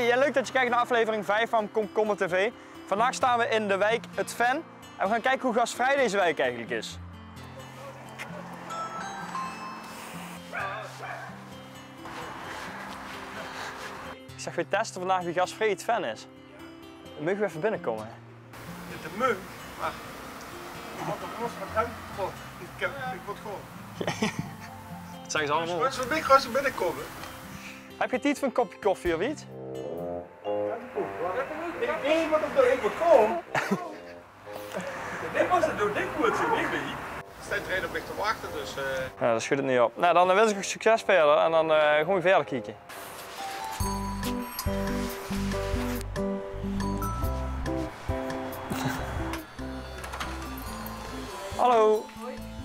Hey, leuk dat je kijkt naar aflevering 5 van Komkommer TV. Vandaag staan we in de wijk Het Ven en we gaan kijken hoe gastvrij deze wijk eigenlijk is. Ik zeg, we testen vandaag wie gastvrij Het Ven is. Dan mogen we even binnenkomen. De mug, maar wat er los met hem, ik word gewoon. Dat zeggen ze allemaal. Als we gewoon binnenkomen. Heb je tijd voor een kopje koffie of iets? Nee, wat op de ik word gewoon. Dit was het door dit woord, ik weet niet. Staat er een op mij te wachten, dus. Ja, dat schudt het niet op. Nou, dan wens ik je succes verder en dan gewoon weer verder kijken. Hallo.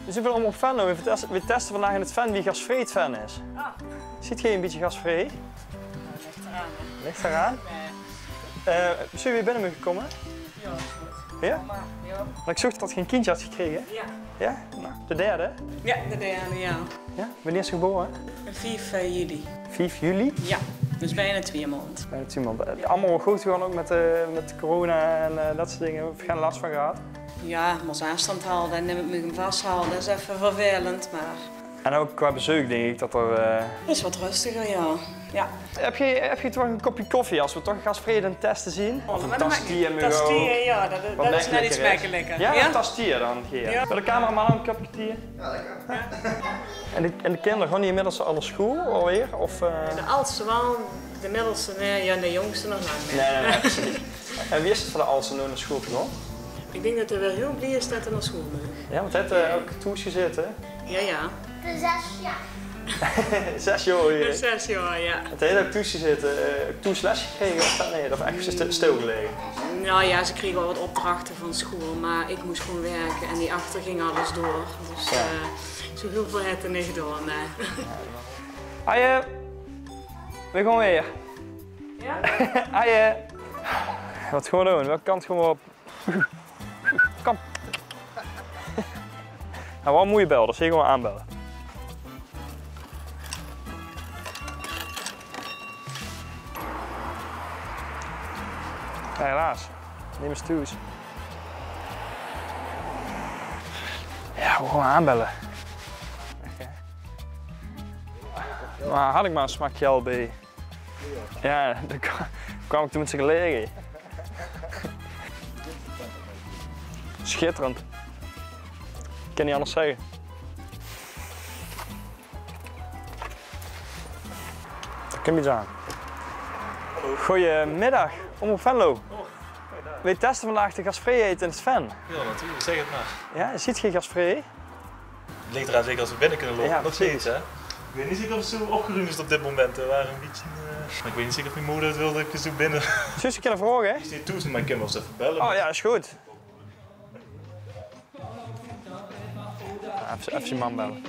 We zitten allemaal op Venlo. We testen vandaag in het Ven wie gastvrij Het Ven is. Ziet je een beetje gastvrij? Ligt eraan. Ligt eraan? Zullen we weer binnen mogen komen? Ja, dat is goed. Ja? Ja. Maar ik zocht dat je een kindje had gekregen. Ja. Ja? Nou, de derde? Ja, de derde, ja. Ja? Wanneer is ze geboren? 4 juli. 5 juli? Ja, dus bijna 2 maanden. Bijna 2 maanden. Allemaal goed gegaan ook met corona en dat soort dingen. Heb je geen last van gehad? Ja, maar afstand houden en moet ik hem vasthouden. Dat is even vervelend, maar En ook qua bezoek denk ik dat er... het is wat rustiger, ja. Ja. Heb je toch een kopje koffie als we toch gastvrij een testen zien? Of een tastier met Tastier, ja, dat is net iets makkelijker. Ja, een tastier dan. Ja. Wil de cameraman een kopje thee? Ja, lekker. En de kinderen, gaan die inmiddels al naar school alweer? Of, De oudste wel, de middelste nee, ja, en de jongste nog lang niet. Nee, precies. En wie is het voor de oudste nu naar school gegaan? Ik denk dat hij wel heel blij is dat hij naar school moet. Ja, want hij heeft ook toes gezeten. Ja, ja. De 6 jaar. 6 jaar hier. 6 jaar, ja. Het heeft ook toes gezeten. Toes les gekregen of dat? Nee, of echt stilgelegen? Nou ja, ze kregen wel wat opdrachten van school, maar ik moest gewoon werken en die achter ging alles door. Dus zo heel veel had er niet gedaan. Haaien, we gaan weer. Ja? Haaien. Wat gaan we doen? Welke kant gaan we op? Kom. Nou, wat moet je bellen? Dus hier gaan we aanbellen. Ja, helaas. Neem eens toes. Ja, we gaan aanbellen. Okay. Maar had ik maar een smakje al bij. Ja, dan kwam ik toen met z'n gelegen. Schitterend. Ik kan niet anders zeggen. Daar kom je eens aan. Goedemiddag, Omroep Venlo. We testen vandaag de gastvrijheid in het Ven. Ja, natuurlijk, zeg het maar. Ja, ziet je gasvrij? Het ligt eraan zeker als we binnen kunnen lopen. Ja, Nog precies. steeds, hè? Ik weet niet zeker of het zo opgeruimd is op dit moment. We waren een beetje... Maar ik weet niet zeker of mijn moeder het wilde dat ik zo binnen... Zus, ik kan een vraag, hè? Is niet toe, maar ik kan wel eens even bellen. Oh ja, is goed. Ja, even je man bellen.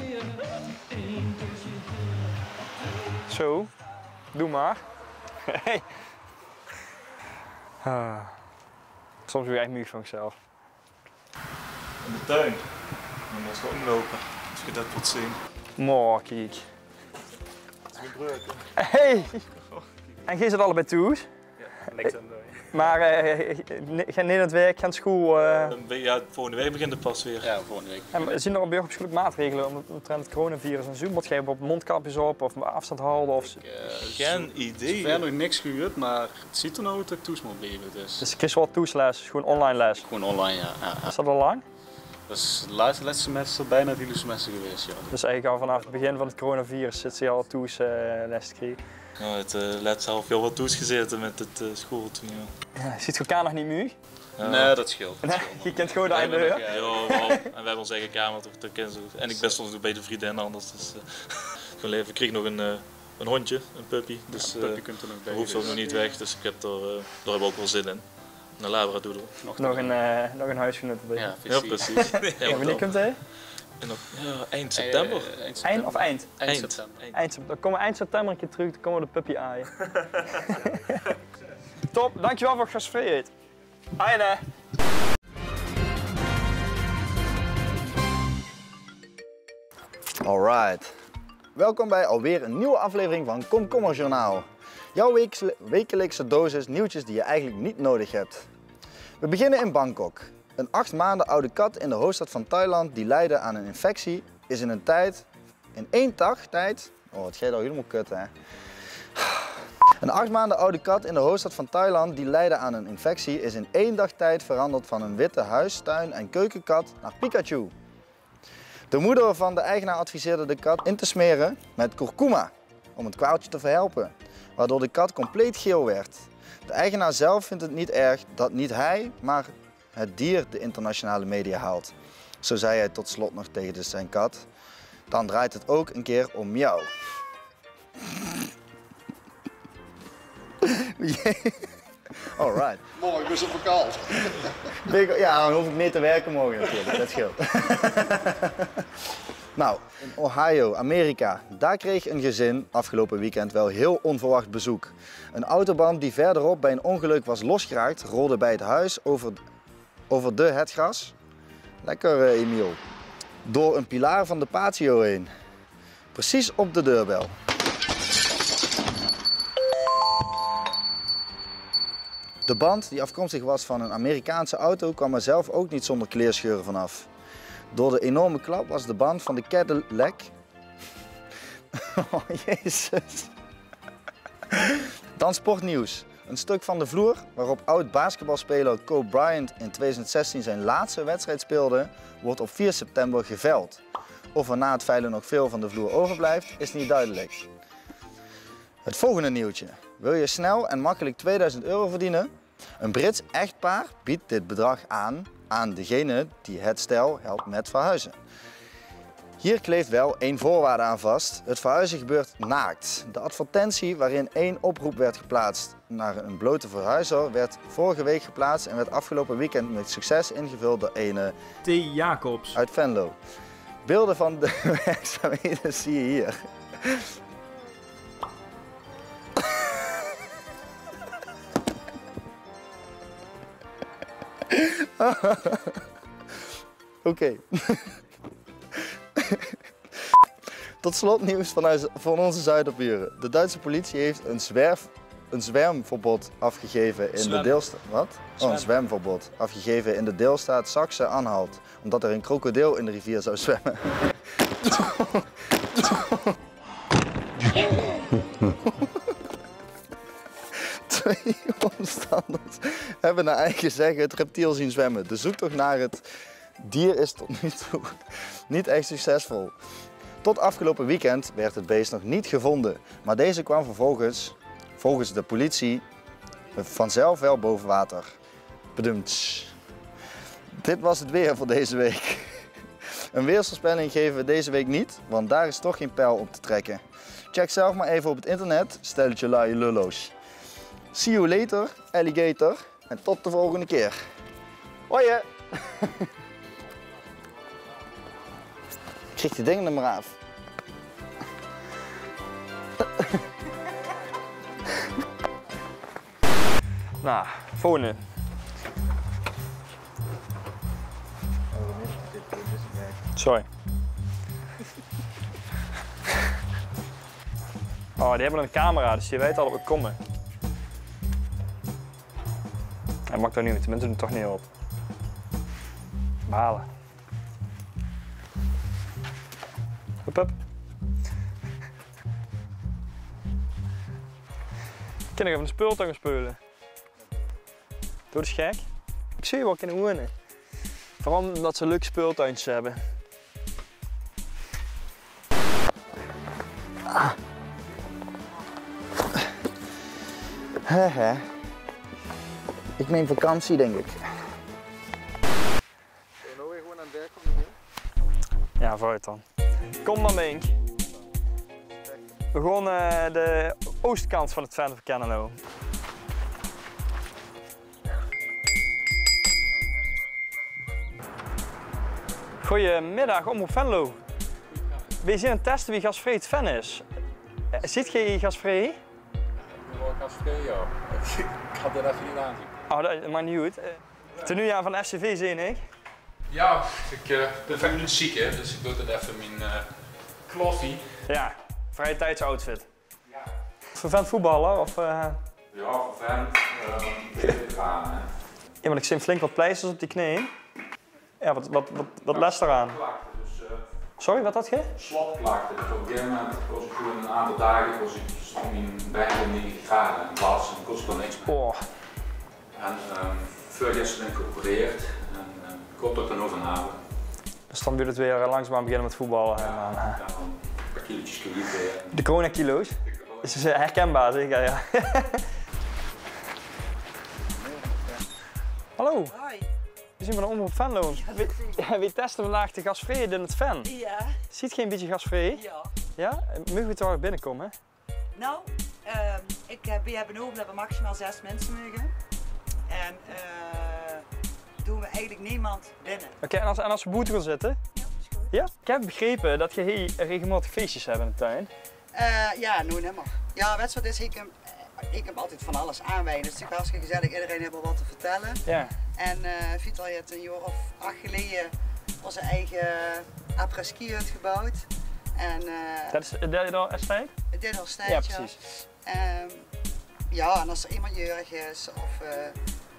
Zo, doe maar. Hey. Soms weer echt muur van mezelf. In de tuin. Dan moet je omlopen. Als je dat wilt zien. Mooi, kijk. Dat is weer breuk, Hey! En jij zit allebei toe? Ja, niks aan doen. Maar geen in het werk, geen school. Ja, volgende week begint het pas weer. Ja, volgende week. En zien er op school ook maatregelen omtrent het coronavirus en zo? Moet jij op mondkapjes op of afstand houden? Of... Geen idee. Verder nog niks gehuurd, maar het ziet er nou uit dat ik toes moet blijven. Dus ik kies wel toesles, gewoon online les. Gewoon online, ja. Is dat al lang? Dat is het laatste semester, bijna het hele semester geweest, ja. Dus eigenlijk al vanaf het begin van het coronavirus zit ze al les te krijgen. Nou, het laatste half jaar wat toegezeten met het school toen, ja. Ja, ziet elkaar nog niet meer? Nee, dat scheelt. Nee, je kent gewoon de einde deur. Ja, wel. En we hebben onze eigen kamer, dat kennen ze ook. En ik ben soms ook bij de vriendin anders. Dus, gewoon even. Ik kreeg nog een hondje, een puppy. Dus puppy kunt er nog bij. hoeft ook nog niet weg, dus ik heb daar hebben we ook wel zin in. Een labradoodle. Nog een huisgenoot erbij. Ja, Ja, precies. Ja, wanneer komt hij? En ook, ja, eind september. Eind of eind? Eind september. Eind september. Dan komen we eind september een keer terug, dan komen we de puppy aaien. Top, dankjewel voor gastvrijheid. Aina. Alright. Welkom bij alweer een nieuwe aflevering van Komkommer Journaal. Jouw wekelijkse dosis nieuwtjes die je eigenlijk niet nodig hebt. We beginnen in Bangkok. Een 8 maanden oude kat in de hoofdstad van Thailand die lijdt aan een infectie is in één dag tijd... Oh, het gaat al helemaal kut, hè. Een 8 maanden oude kat in de hoofdstad van Thailand die lijdt aan een infectie is in 1 dag tijd veranderd van een witte huis-, tuin- en keukenkat naar Pikachu. De moeder van de eigenaar adviseerde de kat in te smeren met kurkuma om het kwaaltje te verhelpen, waardoor de kat compleet geel werd. De eigenaar zelf vindt het niet erg dat niet hij, maar het dier de internationale media haalt. Zo zei hij tot slot nog tegen zijn kat. Dan draait het ook een keer om jou. Alright. Mooi, ik ben zo verkoud. Ja, dan hoef ik niet te werken morgen natuurlijk, dat scheelt. Nou, in Ohio, Amerika, daar kreeg een gezin afgelopen weekend wel heel onverwacht bezoek. Een autoband die verderop bij een ongeluk was losgeraakt, rolde bij het huis over het gras. Lekker Emiel. Door een pilaar van de patio heen. Precies op de deurbel. De band, die afkomstig was van een Amerikaanse auto, kwam er zelf ook niet zonder kleerscheuren vanaf. Door de enorme klap was de band van de Cadillac... Oh, jezus. Dan sportnieuws. Een stuk van de vloer waarop oud-basketbalspeler Kobe Bryant in 2016 zijn laatste wedstrijd speelde, wordt op 4 september geveild. Of er na het veilen nog veel van de vloer overblijft, is niet duidelijk. Het volgende nieuwtje. Wil je snel en makkelijk 2000 euro verdienen? Een Brits echtpaar biedt dit bedrag aan degene die het stel helpt met verhuizen. Hier kleeft wel één voorwaarde aan vast. Het verhuizen gebeurt naakt. De advertentie waarin 1 oproep werd geplaatst naar een blote verhuizer werd vorige week geplaatst en werd afgelopen weekend met succes ingevuld door ene T. Jacobs uit Venlo. Beelden van de werkzaamheden zie je hier. Oké. Tot slot nieuws van onze zuiderburen. De Duitse politie heeft een zwermverbod afgegeven in de deelstaat. Wat? Oh, een zwemverbod afgegeven in de deelstaat Saxe-Anhalt, omdat er een krokodil in de rivier zou zwemmen. Twee omstanders hebben naar eigen zeggen het reptiel zien zwemmen. De zoektocht naar het dier is tot nu toe niet echt succesvol. Tot afgelopen weekend werd het beest nog niet gevonden, maar deze kwam vervolgens, volgens de politie, vanzelf wel boven water. Bedoemd. Dit was het weer voor deze week. Een weersvoorspelling geven we deze week niet, want daar is toch geen pijl op te trekken. Check zelf maar even op het internet, stelletje lui lullo's. See you later, alligator, en tot de volgende keer. Hoi! Ik krieg die dingen er maar af. Nou, volgende. Sorry. Oh, die hebben een camera, dus die weet al dat we komen. Hij maakt er niet, tenminste doet het toch niet op. Balen. Hup, hup. Ik kan nog even een speeltuin spelen. Doe eens gek. Ik zie je wel kunnen wonen. Vooral omdat ze leuke speeltuintjes hebben. Hehe. Ik neem vakantie, denk ik. Nou weer gewoon aan het werk komen hier? Ja, vooruit dan. Kom maar, Mink. We gaan de oostkant van het Venlo verkennen nou. Goedemiddag, Omroep Venlo. We zijn aan het testen wie gasvrij het Ven is. Ziet je gasvrij? Ik ben wel gasvrij, ja. Ik had dat even niet aanzien. Oh, dat maakt niet goed. Ten nu aan van FCV zie ik. Ja, ik ben 5 minuten ziek, hè, dus ik doe dan even mijn kloffie. Ja, vrije tijdsoutfit. Ja. voor vent voetballen? Of, Ja, voor vent. Gaan, hè. Ja, want ik zie flink wat pleisters op die knieën. Ja, wat les eraan? Sorry, wat had je? Slotklachten. Dus op een gegeven moment was ik gewoon een aantal dagen stond in bijna 90 graden in klas en kost dan niks meer. Oh. En voor gisteren ben ik geopereerd en ik hoop dat ik dan overnamen. Dus dan wil het weer langzaam beginnen met voetballen. Ja, dan een paar kilootjes gewicht weer. De coronakilo's? Is herkenbaar zeker, ja. Hallo. Hoi. We zien van de Omroep Venlo. We testen vandaag de gasvrijheid in het Ven. Ja. Ziet geen beetje gasvrij? Ja. Ja? Mogen we toch binnenkomen? Nou, we hebben over dat we maximaal 6 mensen mogen. En doen we eigenlijk niemand binnen. Oké, en als we buiten gaan zitten? Ja, is goed. Ja? Ik heb begrepen dat je hier regelmatig feestjes hebt in de tuin. Ja, nou helemaal. Ja, weet je wat is? Ik heb altijd van alles aanwijden. Dus het is natuurlijk hartstikke gezellig. Iedereen heeft wel wat te vertellen. Ja. En Vital heeft een jaar of 8 geleden onze eigen après-ski uitgebouwd. En, Dat is de al estate? dit al steeds, Ja, precies. Ja, en als er iemand jeurig is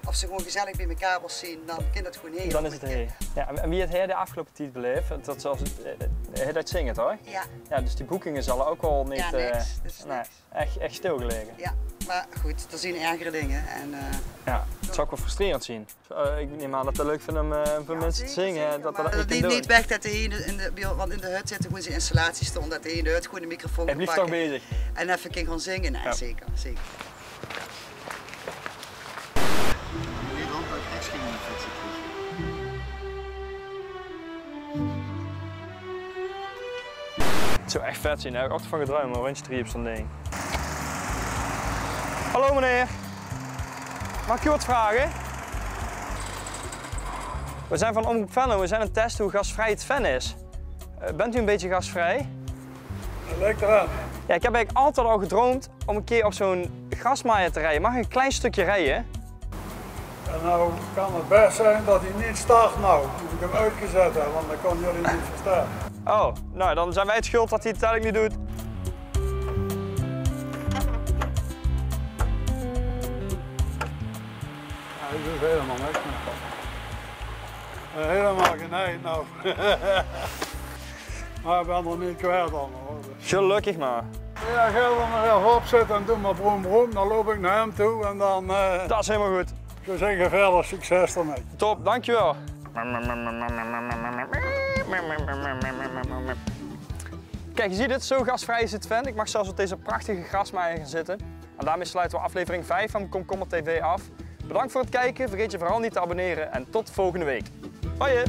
of ze gewoon gezellig bij elkaar wil zien, dan kan dat gewoon heel. Dan is het hij. Ja, en wie heeft hij de afgelopen tijd beleefd? Dat zoals hij dat zingt hoor? Ja. Ja, dus die boekingen zullen ook wel niet. Ja, niks. Dus nee, niks. echt stilgelegen. Ja, maar goed, er zijn ergere dingen. En, ja, het zou ook wel frustrerend zien. Ik neem aan dat het leuk vindt om voor mensen te zingen. Zeker, dat niet weg dat hij want in de hut zitten gewoon zijn installatie stond, dat hij in de hut gewoon de microfoon hij kan blijft pakken. toch bezig. En even kan gaan zingen. Nee, ja. Zeker. Nederland uit echt geen infectie Het zou echt vet zien, hè? Ik heb van gedruimd, maar rondje 3 op zo'n ding. Hallo meneer. Mag ik u wat vragen? We zijn van Omroep Venlo, we zijn aan het testen hoe gasvrij het Ven is. Bent u een beetje gasvrij? Dat lijkt eraan. Ja, ik heb eigenlijk altijd al gedroomd om een keer op zo'n grasmaaier te rijden. Mag ik een klein stukje rijden? En nou kan het best zijn dat hij niet start nou. Moet ik hem uitgezet hebben, want dan kan jullie niet verstaan. Oh, nou dan zijn wij het schuld dat hij het uiteindelijk niet doet. Ja, ik doe helemaal niks meer. Helemaal geen eind nou. Maar ik ben er niet kwijt allemaal hoor. Dus. Gelukkig maar. Ja, ga er maar even opzetten en doe maar broem. Dan loop ik naar hem toe en dan... Dat is helemaal goed. Ik zou zeggen verder succes ermee. Top, dankjewel. Kijk, je ziet het, zo gasvrij is het Ven. Ik mag zelfs op deze prachtige grasmaaier gaan zitten. En daarmee sluiten we aflevering 5 van Komkommer TV af. Bedankt voor het kijken, vergeet je vooral niet te abonneren en tot volgende week. Hoi!